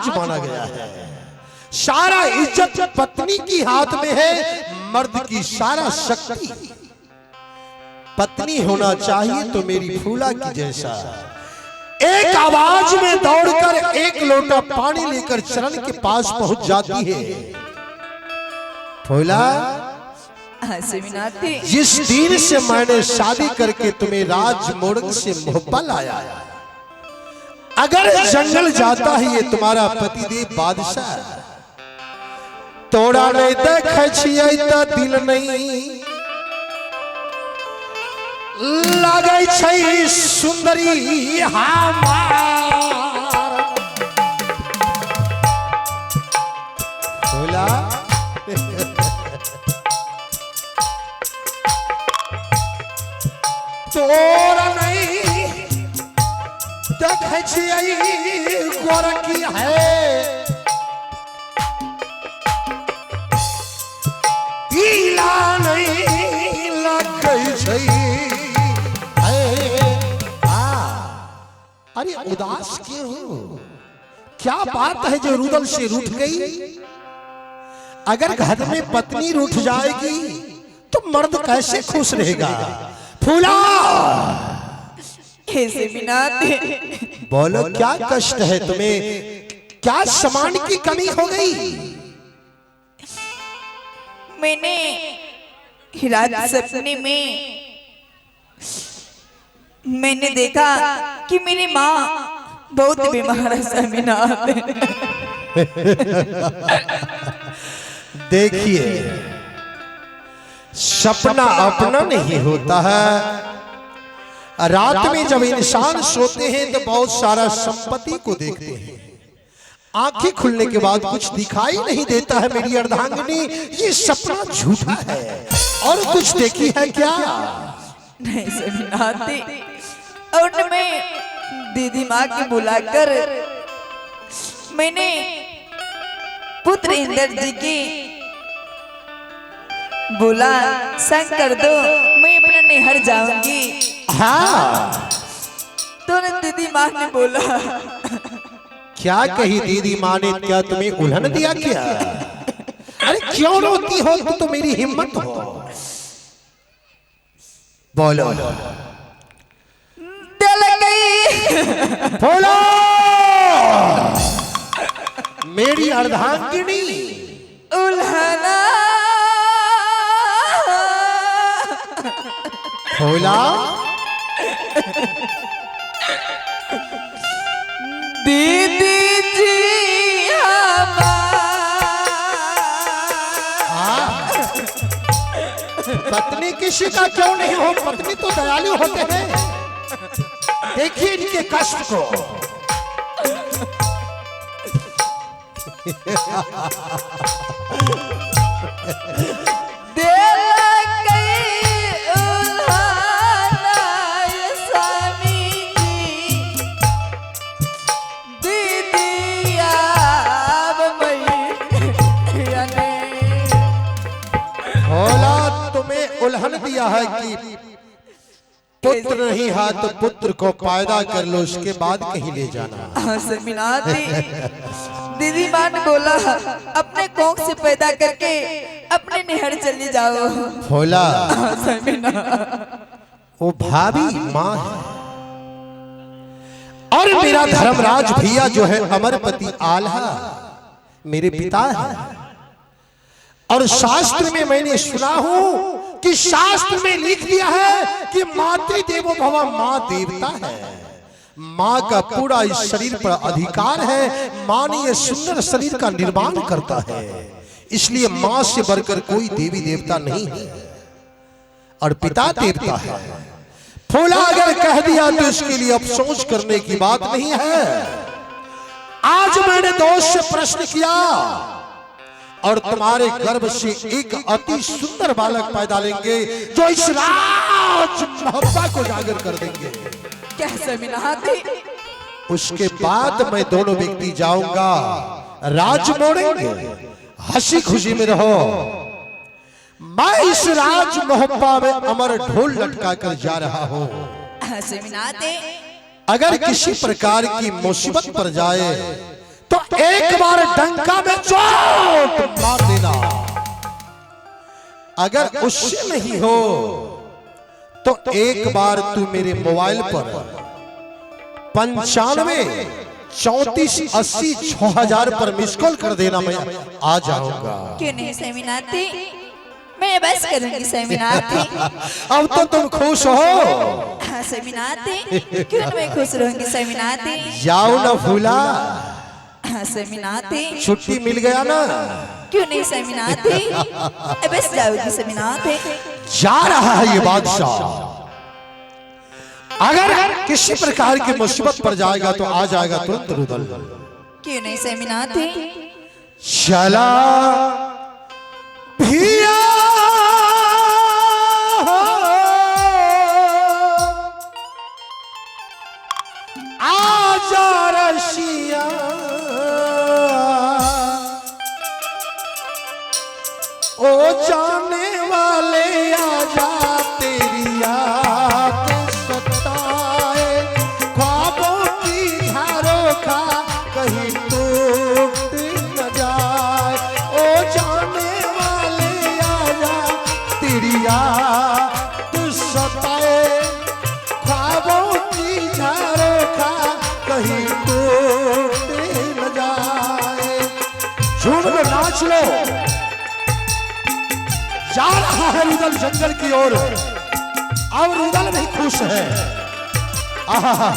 माना गया है। सारा इज्जत पत्नी की हाथ में है, मर्द की सारा शक्ति पत्नी होना चाहिए। तो मेरी फूला की जैसा एक आवाज में दौड़कर एक लोटा पानी लेकर चरण के पास पहुंच जाती है। फूला, जिस दिन से मैंने शादी करके तुम्हें राजमोड़क से मोहब्बत लाया, अगर जंगल जाता है ये तुम्हारा पतिदेव बादशाह, तोड़ा नहीं देखे छियै त दिल नहीं लागे छै सुंदरी हमार। बोला तोड़ा नहीं देखे छियै गोरकी है, गीला नहीं लगे छै। अरे उदास क्यों हो? क्या बात है जो रुदल से रूठ गई? अगर घर में पत्नी रूठ जाएगी तो मर्द कैसे खुश रहेगा? फूला, कैसे बिनाते? बोलो क्या कष्ट है तुम्हें? क्या सामान की कमी हो गई? मैंने रात सपने में मैंने देखा कि मेरी माँ बहुत बीमार है समीनाथ। देखिए, सपना अपना नहीं होता है। रात में जब इंसान सोते हैं तो बहुत सारा संपत्ति को देखते हैं, आंखें खुलने के बाद कुछ दिखाई नहीं देता है। मेरी अर्धांगिनी, ये सपना झूठा है। और कुछ देखी है क्या? नहीं समीनाथी, और मैं दीदी माँ की बुलाकर मैंने पुत्र इंद्र जी की बोला, संग कर दो, मैं अपना नैहर जाऊंगी। हाँ, तो दीदी माँ ने बोला। क्या कही दीदी माँ ने? क्या तुम्हें उल्हन दिया क्या? अरे क्यों रोती हो? तो मेरी हिम्मत हो, बोलो बोलो। मेरी अर्धांगिनी उल्हना बोला, दीदी जी पत्नी किसी का क्यों नहीं हो? पत्नी तो दयालु होते हैं। देखिए इनके कष्ट को। उल्हन दिया है कि पुत्र नहीं है तो पुत्र को पैदा कर लो, उसके बाद कहीं ले जाना। दीदी माँ ने बोला, अपने कोख से पैदा करके अपने नहर चली जाओ। बोला, वो भाभी माँ है और मेरा धर्मराज भैया जो है अमरपति आल्हा मेरे पिता है। और शास्त्र में मैंने सुना हूं कि शास्त्र में लिख दिया है कि मातृदेवो भव, माँ देवता है। माँ का पूरा इस शरीर पर अधिकार है। माँ ने ये सुंदर शरीर का निर्माण करता है, इसलिए माँ से बढ़कर कोई देवी देवता नहीं है और पिता देवता है। फूला अगर कह दिया तो इसके लिए अफसोस करने की बात नहीं है। आज मैंने दोस्त से प्रश्न किया और तुम्हारे गर्भ से एक अति सुंदर बालक पैदा लेंगे जो इस राज मोहब्बत को जागर कर देंगे। कैसे मिलाते? उसके बाद मैं दोनों व्यक्ति जाऊंगा, राज मोड़ेंगे, हंसी खुशी में रहो। मैं इस राज मोहब्बत में अमर ढोल लटका कर जा रहा हूँ। ऐसे मिलाते? अगर किसी प्रकार की मुसीबत पड़ जाए तो एक बार डंका में चोट मार देना। अगर उससे नहीं हो तो एक बार तू मेरे मोबाइल पर 95 34 80 6000 पर मिस कॉल कर देना, मैं आ जाऊंगा। क्यों नहीं सेमिनाती, मैं बस करूंगी सेमिनाती। अब तो तुम खुश हो। हाँ सेमिनाती, क्यों नहीं मैं खुश रहूंगी सेमिनाती। जाओ ना भूला, हाँ सेमिनाती, छुट्टी मिल गया ना। क्यों नहीं सेमिनाती, बस जाऊंगी सेमिनाती। जा रहा है ये बादशाह, अगर किसी प्रकार की मुसीबत पर जाएगा तो आ जाएगा तुरंत रुदल। क्यों नहीं सेमिनाती, चला भिया आजा रशिया, ओ जाने वाले आजा, तेरी याद सताए, ख्वाबों की धारों का कहीं टूट न जाए। ओ जाने वाले आजा, तेरी याद सताए, ख्वाबों की धारों का कहीं टूट न जाए। झूम लो, नाच लो। जा रहा है रुदल जंगल की ओर, और रुदल भी खुश है। आहा,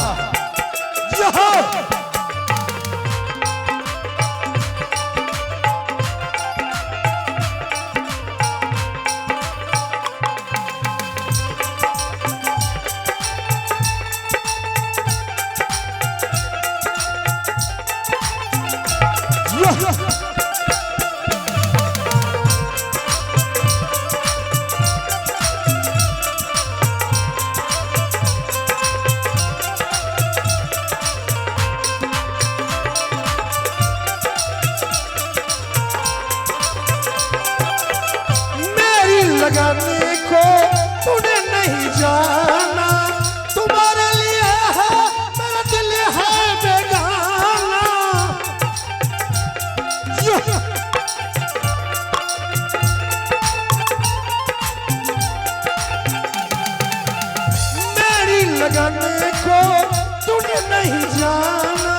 लगाने को तूने नहीं जाना, तुम्हारे लिए है मेरा दिल है बेगाना। मेरी लगाने को तूने नहीं जाना,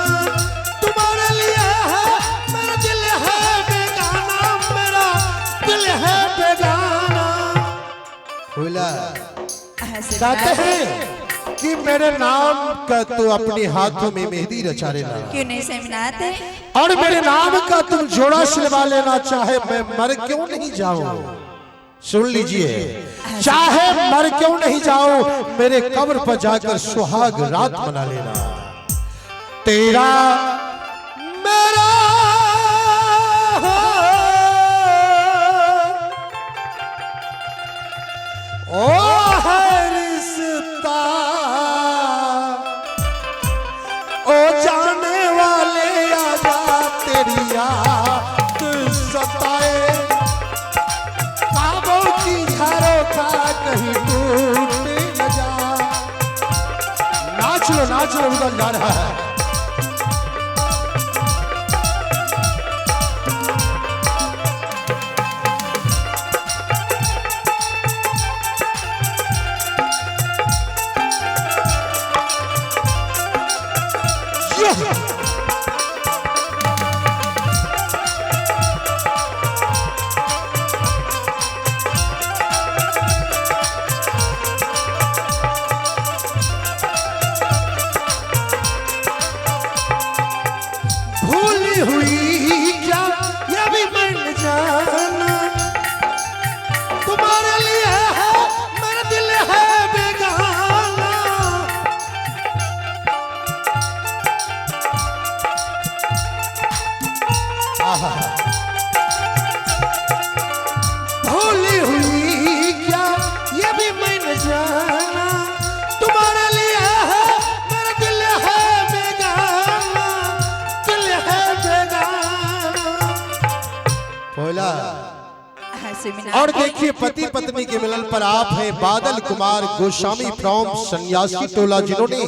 तुम्हारे लिए है मेरा दिल है बेगाना, मेरा दिल है बेगाना। कहते हैं कि मेरे नाम का तू अपने हाथों में मेहंदी रचा लेना। क्यों नहीं सेमिनाते, और मेरे नाम का तुम जोड़ा सिलवा लेना, चाहे मैं मर क्यों नहीं जाऊं। सुन लीजिए, चाहे मर क्यों नहीं जाऊं, मेरे कब्र पर जाकर सुहाग रात मना लेना। तेरा मेरा ओ है रिश्ता, ओ जाने वाले आजा, तेरी याद सताए, ख्वाबों की धारों का कहीं टूट न जा। नाच लो, नाच लो, उधर जा रहा है। हुई क्या ये भी मन जाना, तुम्हारे लिए है मेरा दिल है बेगाना। भूली हुई क्या ये भी मन जाना, तुम्हारे लिए है मेरा दिल है बेगाना, दिल है बेगाना। बोला। और देखिए, पति पत्नी के मिलन पर आप हैं बादल कुमार गोस्वामी फ्रॉम सन्यासी टोला, जिन्होंने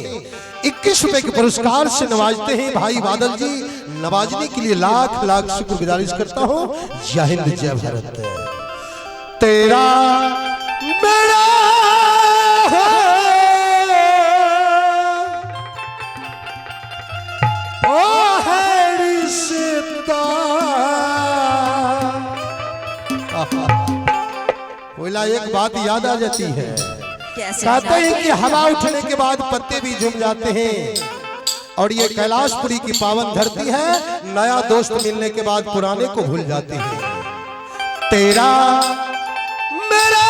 21 रुपए के पुरस्कार से नवाजते हैं भाई बादल जी। नवाजने के लिए लाख लाख शुक्रगुजारिश करता हूं। जय हिंद जय भारत। तेरा मेरा ओ है रिश्ता। बोला एक बात याद आ जाती है, कैसे कहते हैं कि हवा उठने के बाद पत्ते भी झूम जाते हैं, और ये कैलाशपुरी की पावन धरती है, नया दोस्त मिलने के बाद पुराने को भूल जाते हैं। तेरा मेरा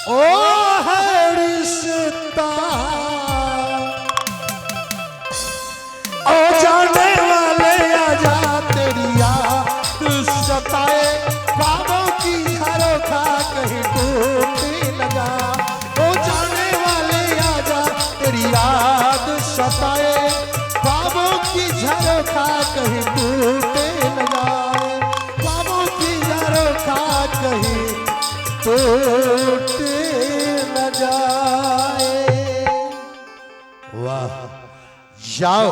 ओ है रिश्ता, ओ जाने वाले आजा तेरी याद सताए, ख्वाबों की झरोखा कहीं टूटने लगा। ओ जाने वाले आजा तेरी याद सताए, ख्वाबों की झरोखा कहीं टूटने लगा। ख्वाबों की झरोखा कहीं टूटने न जाए। वाह, जाओ,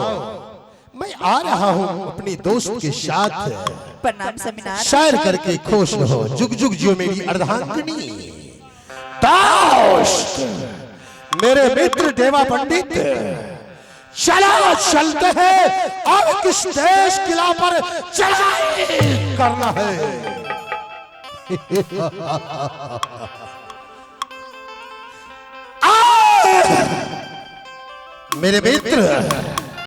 मैं आ रहा हूं अपने दोस्त के साथ। प्रणाम सेमिनार। शायर करके खुश रहो, जुग जुग जियो मेरी अर्धांगिनी। दोस्त मेरे मित्र देवा पंडित, चला चलते हैं, अब किस देश किला पर चढ़ाई करना है। मेरे मित्र